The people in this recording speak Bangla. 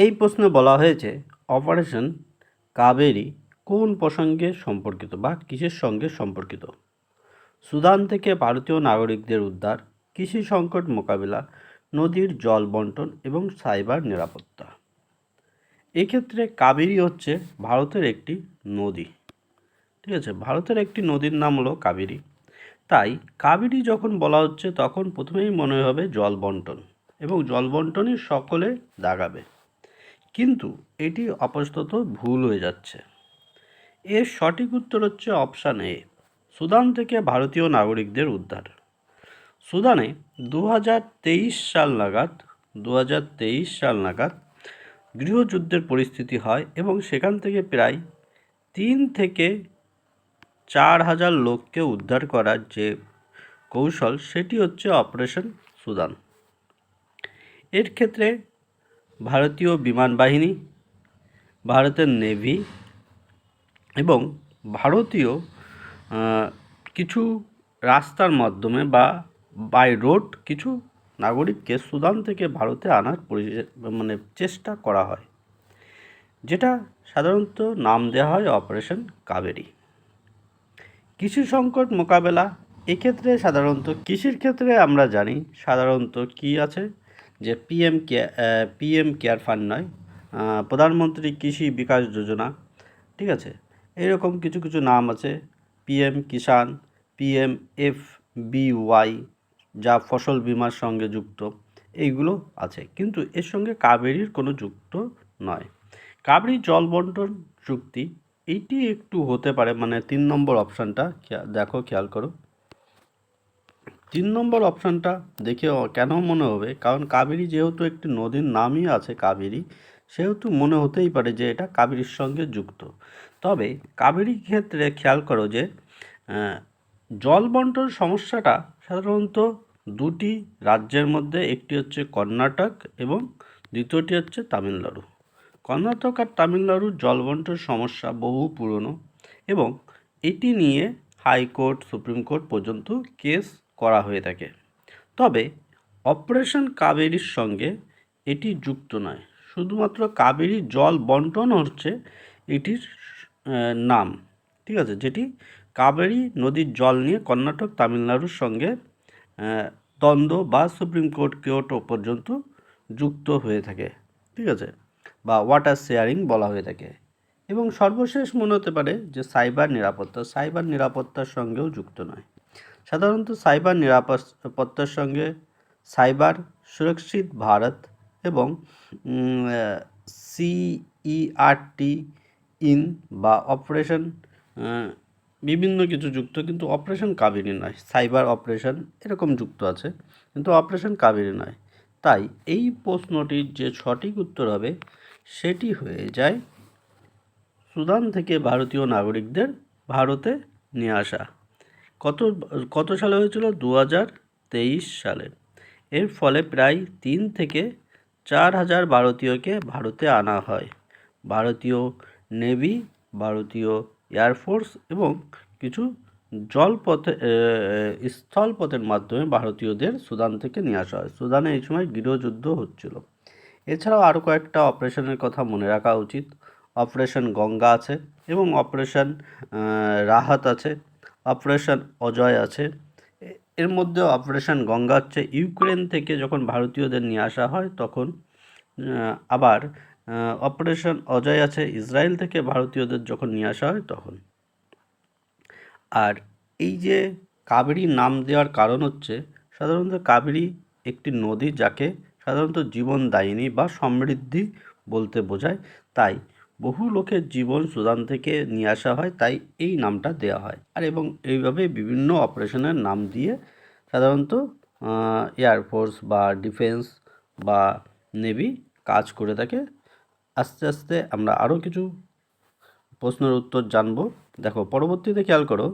এই প্রশ্নে বলা হয়েছে অপারেশন কাবেরী কোন প্রসঙ্গে সম্পর্কিত বা কিসের সঙ্গে সম্পর্কিত? সুদান থেকে ভারতীয় নাগরিকদের উদ্ধার, কৃষি সংকট মোকাবিলা, নদীর জল বন্টন এবং সাইবার নিরাপত্তা। এক্ষেত্রে কাবেরী হচ্ছে ভারতের একটি নদী। ঠিক আছে, ভারতের একটি নদীর নাম হলো কাবেরী। তাই কাবেরী যখন বলা হচ্ছে তখন প্রথমেই মনে হবে জল বন্টন, এবং জল বন্টনই সকলে দাগাবে, কিন্তু এটি আপাতত ভুল হয়ে যাচ্ছে। এর সঠিক উত্তর হচ্ছে অপশান এ, সুদান থেকে ভারতীয় নাগরিকদের উদ্ধার। সুদানে 2023 সাল নাগাদ গৃহযুদ্ধের পরিস্থিতি হয় এবং সেখান থেকে প্রায় 3 থেকে 4,000 লোককে উদ্ধার করার যে কৌশল, সেটি হচ্ছে অপারেশন সুদান। এর ক্ষেত্রে ভারতীয় বিমান বাহিনী, ভারতের নেভি এবং ভারতীয় কিছু রাস্তার মাধ্যমে বা বাই রোড কিছু নাগরিককে সুদান থেকে ভারতে আনার চেষ্টা করা হয়, যেটা সাধারণত নাম দেওয়া হয় অপারেশন কাবেরী। কৃষি সংকট মোকাবেলা, এক্ষেত্রে সাধারণত কৃষির ক্ষেত্রে আমরা জানি সাধারণত কি আছে, যে পিএম কেয়ার ফান্ড নয়, প্রধানমন্ত্রী কৃষি বিকাশ যোজনা। ঠিক আছে, এরকম কিছু কিছু নাম আছে, পিএম কিষাণ, PMFBY, যা ফসল বীমার সঙ্গে যুক্ত, এইগুলো আছে, কিন্তু এর সঙ্গে কাবেরীর কোনো যুক্ত নয়। কাবেরী জল বন্টন চুক্তি, এইটি একটু হতে পারে, 3 নম্বর অপশানটা দেখো, খেয়াল করো। 3 নম্বর অপশানটা দেখে কেন মনে হবে, কারণ কাবেরী যেহেতু একটি নদীর নামই আছে কাবেরী, সেহেতু মনে হতেই পারে যে এটা কাবেরীর সঙ্গে যুক্ত। তবে কাবেরীর ক্ষেত্রে খেয়াল করো যে জল বন্টন সমস্যাটা সাধারণত দুটি রাজ্যের মধ্যে, একটি হচ্ছে কর্ণাটক এবং দ্বিতীয়টি হচ্ছে তামিলনাড়ু। কর্ণাটক আর তামিলনাড়ুর জল বন্টন সমস্যা বহু পুরনো, এবং এটি নিয়ে হাইকোর্ট, সুপ্রিম কোর্ট পর্যন্ত কেস করা হয়ে থাকে। তবে অপারেশন কাবেরীর সঙ্গে এটি যুক্ত নয়, শুধুমাত্র কাবেরী জল বন্টন হচ্ছে এটির নাম। ঠিক আছে, যেটি কাবেরী নদীর জল নিয়ে কর্ণাটক তামিলনাড়ুর সঙ্গে দ্বন্দ্ব বা সুপ্রিম কোর্ট পর্যন্ত যুক্ত হয়ে থাকে। ঠিক আছে, বা ওয়াটার শেয়ারিং বলা হয়ে থাকে। এবং সর্বশেষ মনে হতে পারে যে সাইবার নিরাপত্তার সঙ্গেও যুক্ত নয়। সাধারণত সাইবার নিরাপত্তার সঙ্গে সাইবার সুরক্ষিত ভারত এবং CERT ইন বা অপারেশন বিভিন্ন কিছু যুক্ত, কিন্তু অপারেশন কাবেরী নয়। সাইবার অপারেশন এরকম যুক্ত আছে, কিন্তু অপারেশন কাবেরী নয়। তাই এই প্রশ্নটির যে সঠিক উত্তর হবে সেটি হয়ে যায় সুদান থেকে ভারতীয় নাগরিকদের ভারতে নিয়ে আসা। কত সালে হয়েছিল? 2023 সালে। এর ফলে প্রায় 3 থেকে 4,000 ভারতীয়কে ভারতে আনা হয়। ভারতীয় নেভি, ভারতীয় এয়ারফোর্স এবং কিছু স্থলপথের মাধ্যমে ভারতীয়দের সুদান থেকে নিয়ে আসা হয়। সুদানে এই সময় গৃহযুদ্ধ হচ্ছিল। এছাড়াও আরও কয়েকটা অপারেশনের কথা মনে রাখা উচিত। অপারেশন গঙ্গা আছে এবং অপারেশন রাহাত আছে, অপারেশন অজয় আছে। এর মধ্যে অপারেশন গঙ্গা হচ্ছে ইউক্রেন থেকে যখন ভারতীয়দের নিয়ে আসা হয় তখন, আবার অপারেশন অজয় আছে ইসরায়েল থেকে ভারতীয়দের যখন নিয়ে আসা হয় তখন। আর এই যে কাবেরীর নাম দেওয়ার কারণ হচ্ছে, সাধারণত কাবেরী একটি নদী যাকে সাধারণত জীবনদায়িনী বা সমৃদ্ধি বলতে বোঝায়। তাই বহু লোকের জীবন সুদান থেকে নিয়ে আসা হয়, তাই এই নামটা দেওয়া হয়। আর এবং এইভাবে বিভিন্ন অপারেশনের নাম দিয়ে সাধারণত এয়ারফোর্স বা ডিফেন্স বা নেভি কাজ করে থাকে। আস্তে আস্তে আমরা আরও কিছু প্রশ্নের উত্তর জানবো। দেখো, পরবর্তীতে খেয়াল করো,